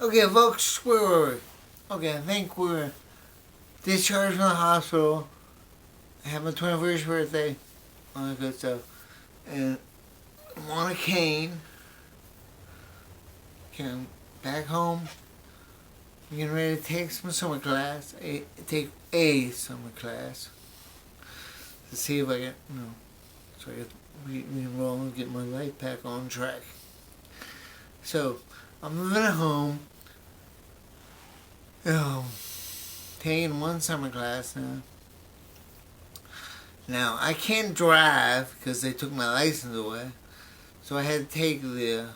Okay, folks, where were we? Okay, I think we're discharged from the hospital. I had my 21st birthday, all that good stuff. And I'm on a cane. Came back home. I'm getting ready to take some summer class. Take a summer class. To see if I get, so I get re-enroll and get my life back on track. So, I'm living at home. Taking one summer class now. Now, I can't drive because they took my license away. So I had to take the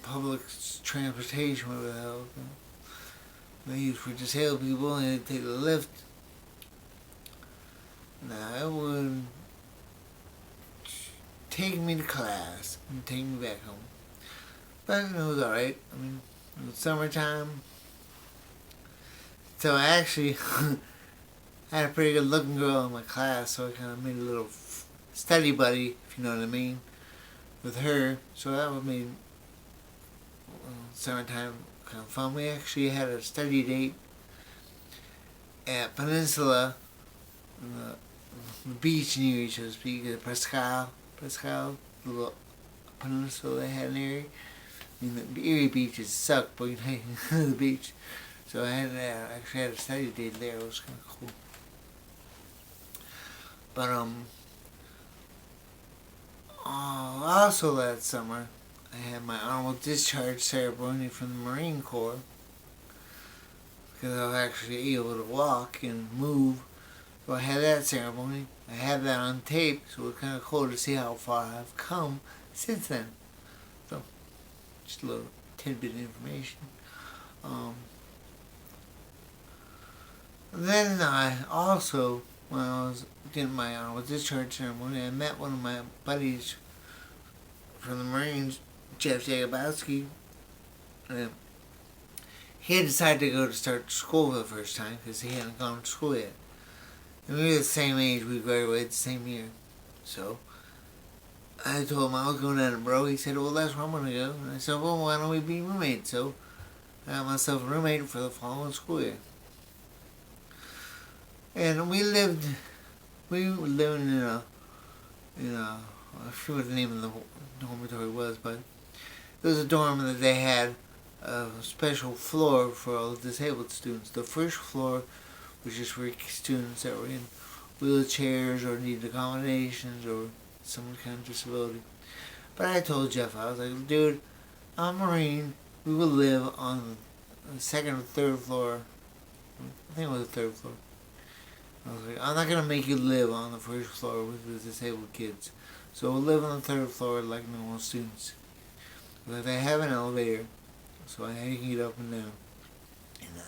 public transportation, whatever the hell they use for disabled people, and I had to take the lift. Now, it would take me to class and take me back home. But it was alright. I mean, it was summertime. So I actually I had a pretty good looking girl in my class, so I kind of made a little study buddy, if you know what I mean, with her. So that would make summertime kind of fun. We actually had a study date at Peninsula, the beach near each other, speaking Prescal, the little peninsula they had near. I mean, the Erie beaches suck, but you know, the beach. So I actually had a study date there. It was kind of cool. But also that summer, I had my honorable discharge ceremony from the Marine Corps because I was actually able to walk and move. So I had that ceremony. I had that on tape, so it was kind of cool to see how far I've come since then. So, just a little tidbit of information. Then I also, when I was getting my honorable discharge ceremony, I met one of my buddies from the Marines, Jeff Jacobowski. He had decided to go to start school for the first time because he hadn't gone to school yet. And we were the same age, we graduated the same year. So, I told him I was going to Edinburgh. He said, well, that's where I'm going to go. And I said, well, why don't we be roommates? So, I got myself a roommate for the following school year. And we were living in a, I forget what the name of the dormitory was, but it was a dorm that they had a special floor for all the disabled students. The first floor was just for students that were in wheelchairs or needed accommodations or some kind of disability. But I told Jeff, I was like, dude, I'm a Marine. We will live on the second or third floor. I think it was the third floor. I was like, I'm not going to make you live on the first floor with the disabled kids. So we'll live on the third floor like normal students. But they have an elevator, so I can get up and down.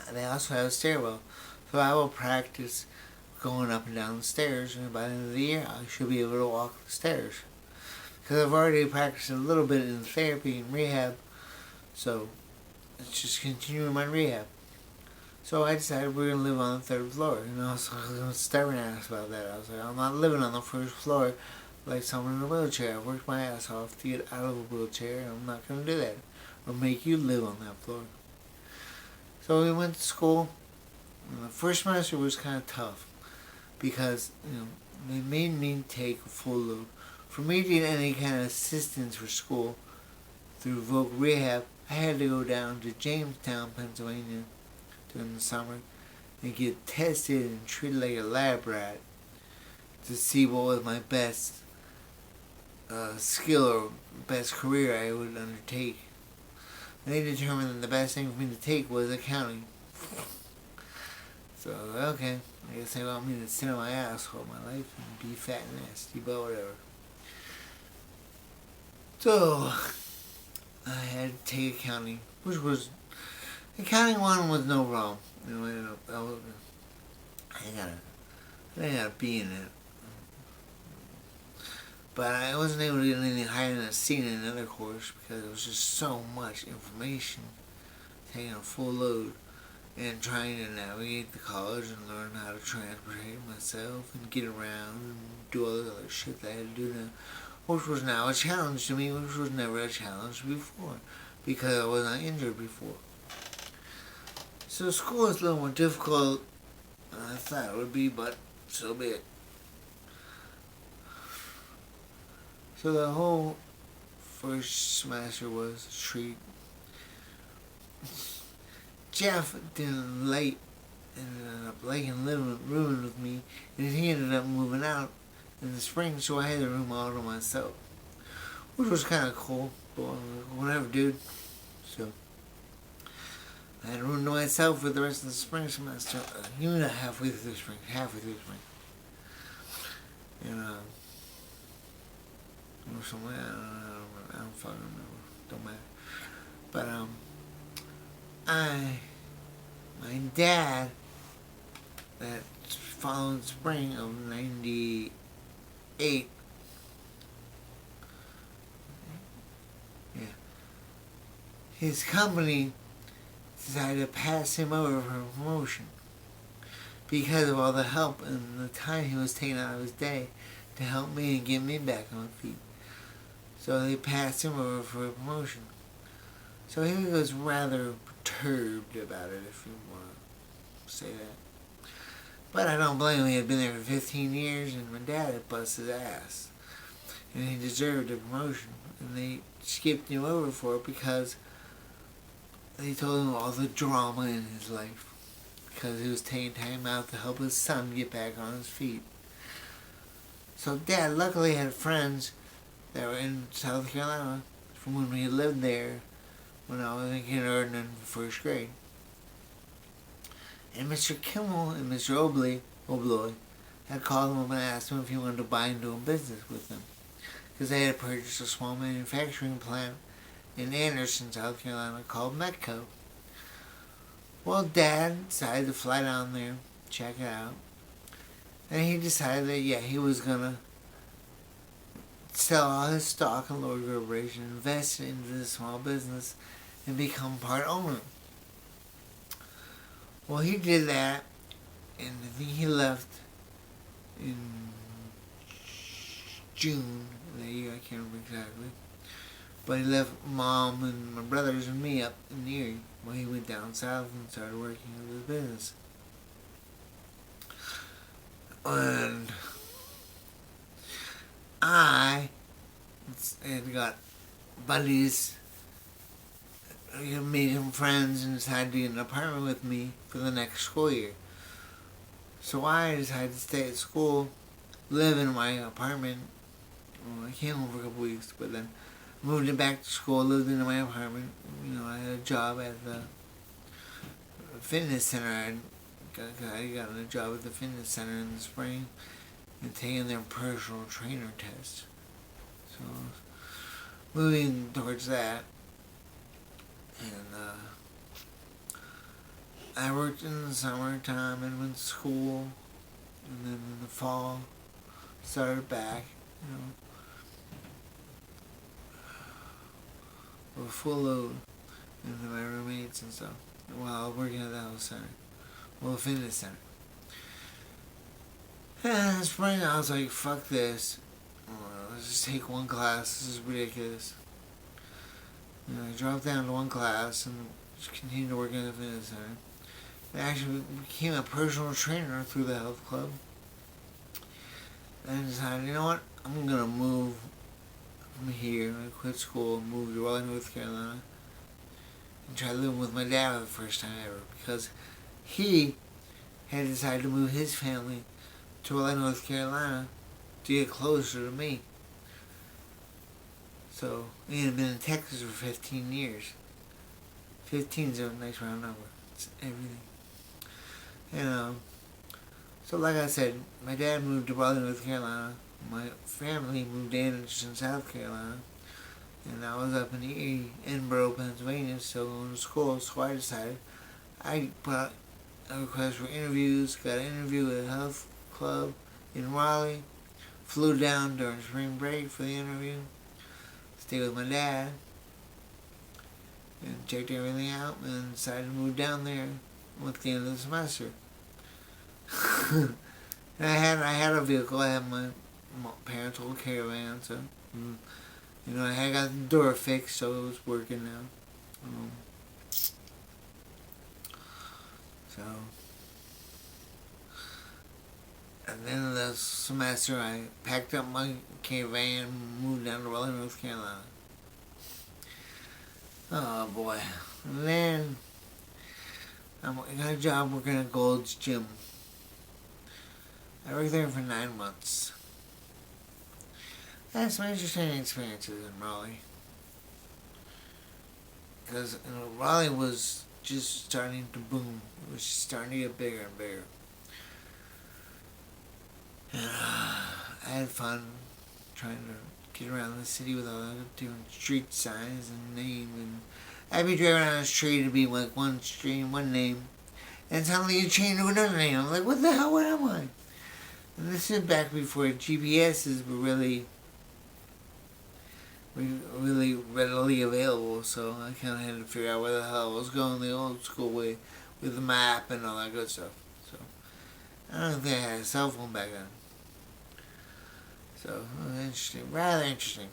And they also have a stairwell. So I will practice going up and down the stairs, and by the end of the year, I should be able to walk the stairs. Because I've already practiced a little bit in therapy and rehab, so let's just continue my rehab. So I decided we're going to live on the third floor. And I was stubborn ass about that. I was like, I'm not living on the first floor like someone in a wheelchair. I worked my ass off to get out of a wheelchair, and I'm not going to do that. I'll make you live on that floor. So we went to school. And the first semester was kind of tough because, they made me take a full load. For me to get any kind of assistance for school through voc rehab, I had to go down to Jamestown, Pennsylvania during the summer and get tested and treated like a lab rat to see what was my best skill or best career I would undertake. And they determined that the best thing for me to take was accounting. So, okay, I guess they want me to sit on my ass all my life and be fat and nasty, but whatever. So, I had to take accounting, which was, accounting one was no problem. I got a B in it. But I wasn't able to get anything higher than a C in another course because it was just so much information, taking a full load, and trying to navigate the college and learn how to transport myself and get around and do all the other shit that I had to do now, which was now a challenge to me, which was never a challenge before. because I was not injured before. So school is a little more difficult than I thought it would be, but so be it. So the whole first semester was a treat. Jeff ended up liking rooming with me, and he ended up moving out in the spring, so I had the room all to myself, which was kind of cool, but whatever, dude. So I had a room to myself for the rest of the spring semester. Even not halfway through spring. And or something. I don't fucking remember. Don't matter. But my dad, that following spring of '98, yeah, his company decided to pass him over for promotion because of all the help and the time he was taking out of his day to help me and get me back on my feet. So they passed him over for a promotion. So he was rather perturbed about it, if you want to say that. But I don't blame him. He had been there for 15 years, and my dad had busted his ass. And he deserved a promotion. And they skipped him over for it because they told him all the drama in his life. Because he was taking time out to help his son get back on his feet. So Dad luckily had friends that were in South Carolina from when we lived there when I was in kindergarten and first grade. And Mr. Kimmel and Mr. Obloy had called him up and asked him if he wanted to buy and do business with them. Because they had purchased a small manufacturing plant in Anderson, South Carolina called Metco. Well, Dad decided to fly down there, check it out. And he decided that, yeah, he was going to sell all his stock in Lord Corporation, invest it into the small business, and become part owner. Well, he did that, and I think he left in June of that year, I can't remember exactly. But he left Mom and my brothers and me up in Erie while he went down south and started working on his business. And I had got buddies, made him friends, and decided to get an apartment with me for the next school year. So I decided to stay at school, live in my apartment. Well, I came home for a couple weeks, but then moved it back to school, lived in my apartment. I had a job at the fitness center. I got a job at the fitness center in the spring and taking their personal trainer test. So moving towards that. And I worked in the summertime and went to school, and then in the fall started back, with a full load into my roommates and stuff while working at the health center. Well, the fitness center. And in the spring I was like, fuck this. Let's just take one class. This is ridiculous. I dropped down to one class and just continued to work in the fitness center. I actually became a personal trainer through the health club. And I decided, you know what? I'm going to move from here. I quit school and moved to Raleigh, North Carolina. And try living with my dad for the first time ever. Because he had decided to move his family to Raleigh, North Carolina to get closer to me. So, he had been in Texas for 15 years. 15 is a nice round number. It's everything. So like I said, my dad moved to Raleigh, North Carolina. My family moved to Anderson, South Carolina. And I was up in Erie, Edinboro, Pennsylvania, still going to school. So I decided, I put out a request for interviews, got an interview with a health club in Raleigh, flew down during spring break for the interview, stayed with my dad, and checked everything out, and decided to move down there at the end of the semester. And I had a vehicle. I had my parents' old caravan, so I had got the door fixed, so it was working now. So, at the end of the semester, I packed up my caravan and moved down to Raleigh, North Carolina. Oh boy. And then I got a job working at Gold's Gym. I worked there for 9 months. I had some interesting experiences in Raleigh. Because Raleigh was just starting to boom. It was starting to get bigger and bigger. And I had fun trying to get around the city with all the different street signs and names. And I'd be driving down the street and be like one street, one name. And suddenly you change to another name. I'm like, what the hell, what am I? And this is back before GPSs were really readily available, so I kind of had to figure out where the hell I was going the old school way with the map and all that good stuff. So I don't think I had a cell phone back then. So it was interesting, rather interesting.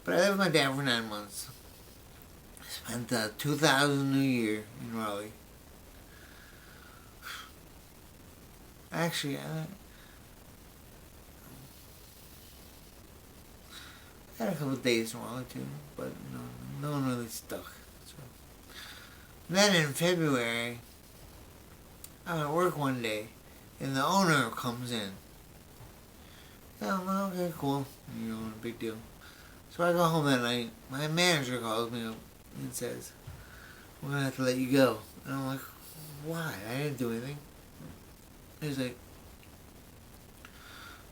But I lived with my dad for 9 months. I spent the 2000 New Year in Raleigh. Actually, I had a couple of days in Raleigh too, but no one really stuck. So. Then in February, I'm at work one day, and the owner comes in. Oh, well, okay, cool. No big deal. So I go home that night. My manager calls me up and says, "We're gonna have to let you go." And I'm like, "Why? I didn't do anything." He's like,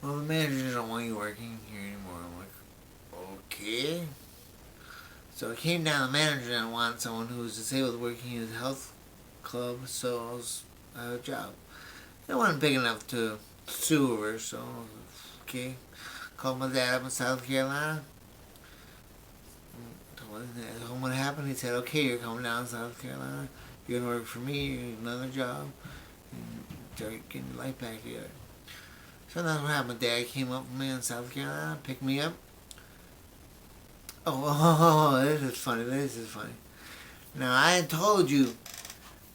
"Well, the manager doesn't want you working here anymore." I'm like, "Okay." So it came down, the manager didn't want someone who was disabled working in his health club, so I had a job. It wasn't big enough to sue over, so okay. Called my dad up in South Carolina. Told him what happened. He said, "Okay, you're coming down to South Carolina. You're gonna work for me. You're gonna get another job, and start getting your life back together." So that's what happened. Dad came up with me in South Carolina, picked me up. Oh, this is funny. Now, I had told you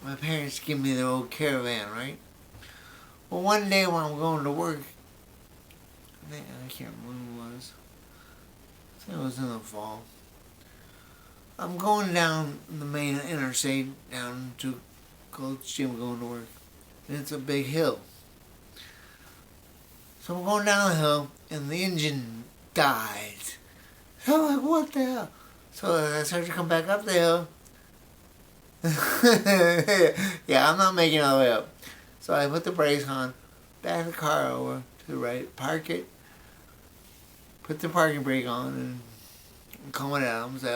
my parents gave me their old caravan, right? Well, one day when I'm going to work, I can't remember when it was. I think it was in the fall. I'm going down the main interstate down to Gold's Gym going to work. And it's a big hill. So I'm going down the hill and the engine died. So I'm like, what the hell? So I started to come back up the hill. Yeah, I'm not making it all the way up. So I put the brakes on, back the car over to the right, park it, put the parking brake on, and I'm coming out. I'm saying,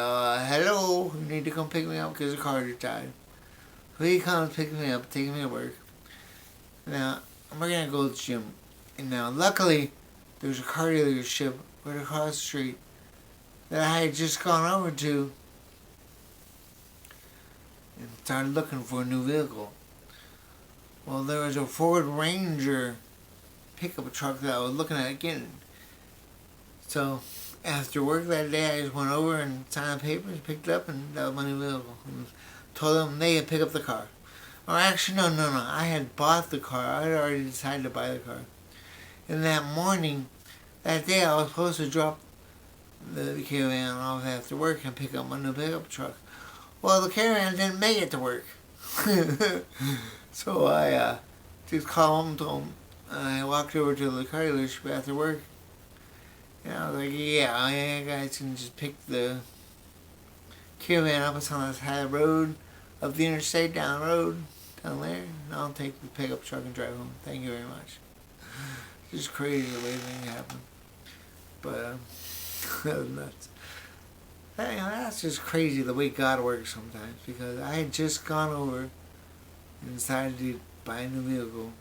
hello, you need to come pick me up because the car just died. So he comes, picking me up, taking me to work. Now, I'm working at Gold's Gym. And now, luckily, there's a car dealership right across the street that I had just gone over to and started looking for a new vehicle. Well, there was a Ford Ranger pickup truck that I was looking at again. So, after work that day, I just went over and signed the papers, picked it up, and that was my new vehicle. And told them they could pick up the car. Or actually, no. I had bought the car. I had already decided to buy the car. And that morning, that day, I was supposed to drop the caravan off after work and pick up my new pickup truck. Well, the caravan didn't make it to work. So I just called him and told him. I walked over to the car dealership after work. And I was like, yeah, guys can just pick the caravan up. It's on the side of the road, up the interstate, down the road, down there. And I'll take the pickup truck and drive home. Thank you very much. It's just crazy the way things happen. But that was nuts. That's just crazy the way God works sometimes, because I had just gone over and decided to buy a new vehicle,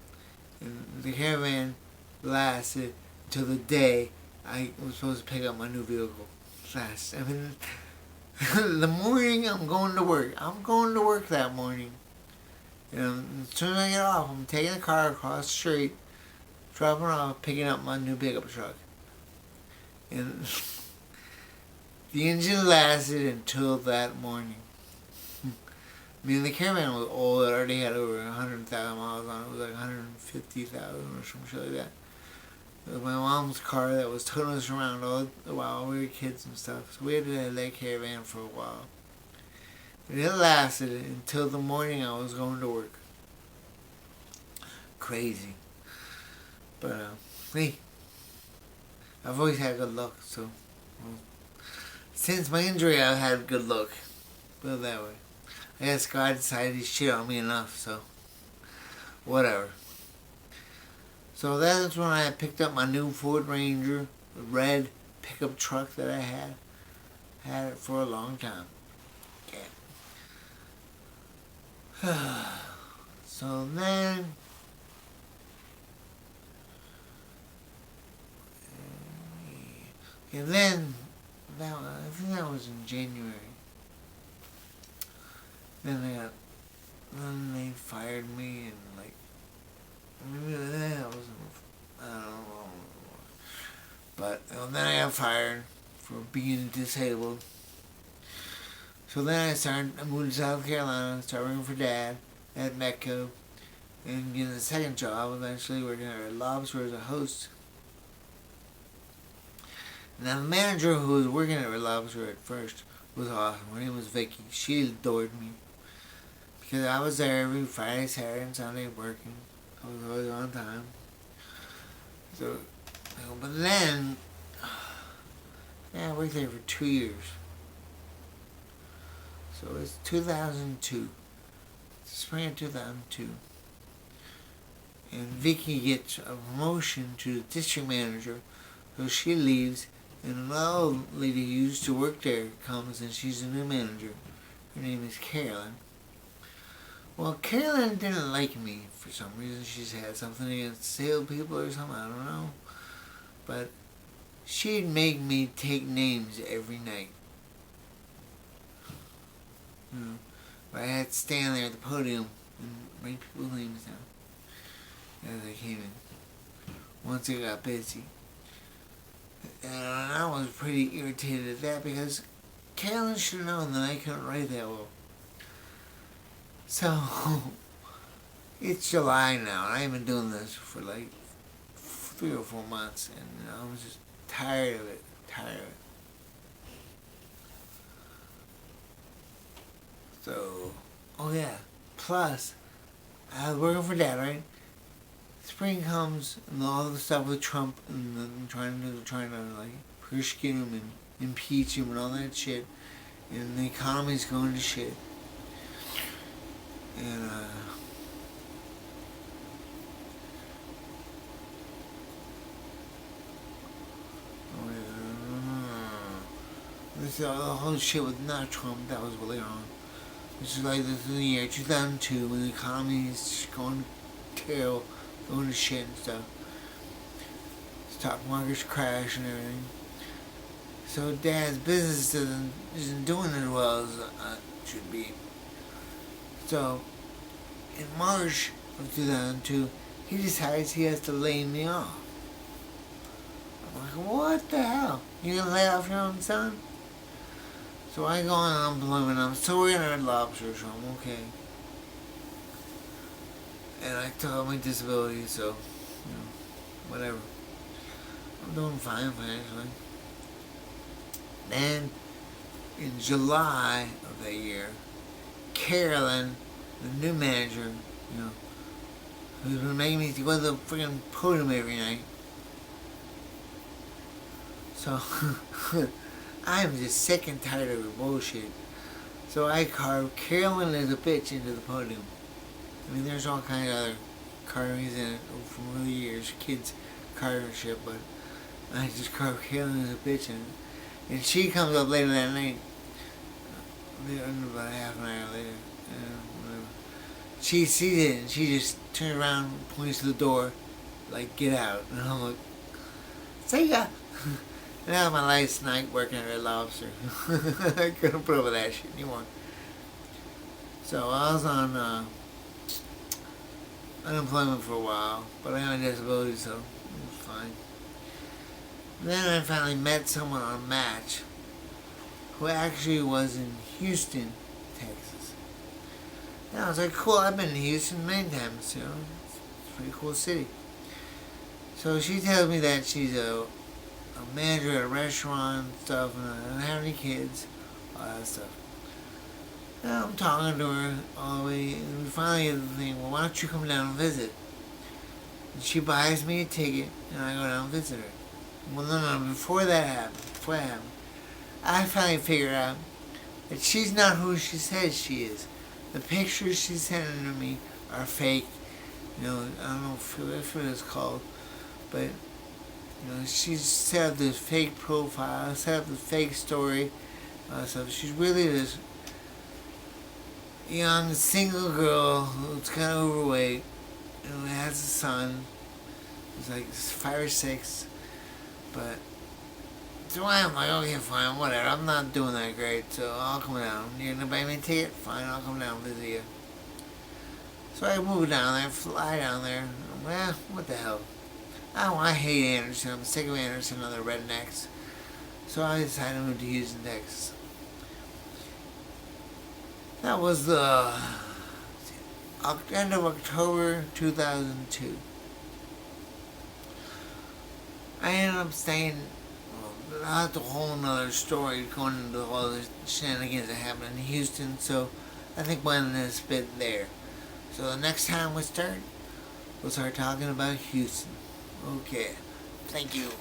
and the caravan lasted until the day I was supposed to pick up my new vehicle. The morning I'm going to work. I'm going to work that morning. As soon as I get off, I'm taking the car across the street, dropping off, picking up my new pickup truck. And the engine lasted until that morning. I mean, the Caravan was old. It already had over 100,000 miles on it. It was like 150,000 or some shit like that. It was my mom's car that was towing us around all the while we were kids and stuff. So we had to have that Caravan for a while. And it lasted until the morning I was going to work. Crazy. But, hey, I've always had good luck, so. Well, since my injury, I've had good luck. Put it that way. I guess God decided he shit on me enough, so. Whatever. So that's when I picked up my new Ford Ranger, the red pickup truck that I had. Had it for a long time. Yeah. So then. And then, I think that was in January. Then they fired me and like, maybe that wasn't, I don't know. But then I got fired for being disabled. So then I moved to South Carolina, started working for Dad at Metco, and getting a second job, eventually working at Red Lobster as a host. Now the manager who was working at Red Lobster at first was awesome. Her name was Vicky. She adored me. Because I was there every Friday, Saturday, and Sunday working. I was always on time. So, but then, I worked there for 2 years. So it's 2002. Spring of 2002. And Vicky gets a promotion to the district manager. So she leaves. And another lady who used to work there comes, and she's a new manager. Her name is Carolyn. Well, Carolyn didn't like me for some reason. She's had something against sale people or something, I don't know. But she'd make me take names every night. But I had to stand there at the podium and write people's names down as I came in. Once it got busy. And I was pretty irritated at that because Carolyn should have known that I couldn't write that well. So, it's July now, and I've been doing this for like 3 or 4 months, and I was just tired of it. So, oh yeah, plus, I was working for Dad, right? Spring comes, and all the stuff with Trump, and trying to like persecute him and impeach him and all that shit, and the economy's going to shit. And this the whole shit with not Trump that was really wrong. This is like this in the year 2002 when the economy is going to terrible, going to shit and stuff. Stock market's crash and everything. So Dad's business isn't doing as well as it should be. So, in March of 2002, he decides he has to lay me off. I'm like, what the hell? You gonna lay off your own son? So I go on unemployment. I'm still working at Red Lobster, so I'm okay. And I took out my disability, so, whatever. I'm doing fine financially. Then, in July of that year, Carolyn, the new manager, who's been making me go to the freaking podium every night. So, I'm just sick and tired of her bullshit. So I carved Carolyn as a bitch into the podium. I mean, there's all kinds of other carvings in it from over the years, kids carving shit, but I just carved Carolyn as a bitch in it. And she comes up later that night. About half an hour later, whatever. She sees it and she just turns around, points to the door, like, get out. And I'm like, see ya! And that was my last night working at Red Lobster. I couldn't put up with that shit anymore. So I was on unemployment for a while, but I had a disability, so it was fine. Then I finally met someone on Match who actually was in Houston, Texas. And I was like, cool, I've been to Houston many times, you know. It's a pretty cool city. So she tells me that she's a manager at a restaurant and stuff, and I don't have any kids, all that stuff. And I'm talking to her all the way, and we finally get the thing, well, why don't you come down and visit? And she buys me a ticket, and I go down and visit her. Well, no, before that happened, I finally figured out that she's not who she says she is. The pictures she's sending to me are fake. You know, I don't know if it is called, but you know, she's set up this fake profile, set up the fake story, stuff. She's really this young single girl who's kind of overweight, who has a son who's like 5 or 6, but. So I'm like, okay, fine, whatever. I'm not doing that great, so I'll come down. You're gonna buy me a ticket? Fine, I'll come down and visit you. So I move down there, fly down there. Well, what the hell? I hate Anderson. I'm sick of Anderson and other rednecks. So I decided to move to Houston, Texas. That was the end of October 2002. I ended up staying. That's a whole nother story going into all the shenanigans that happened in Houston, so I think we'll end this bit there. So the next time we'll start talking about Houston. Okay. Thank you.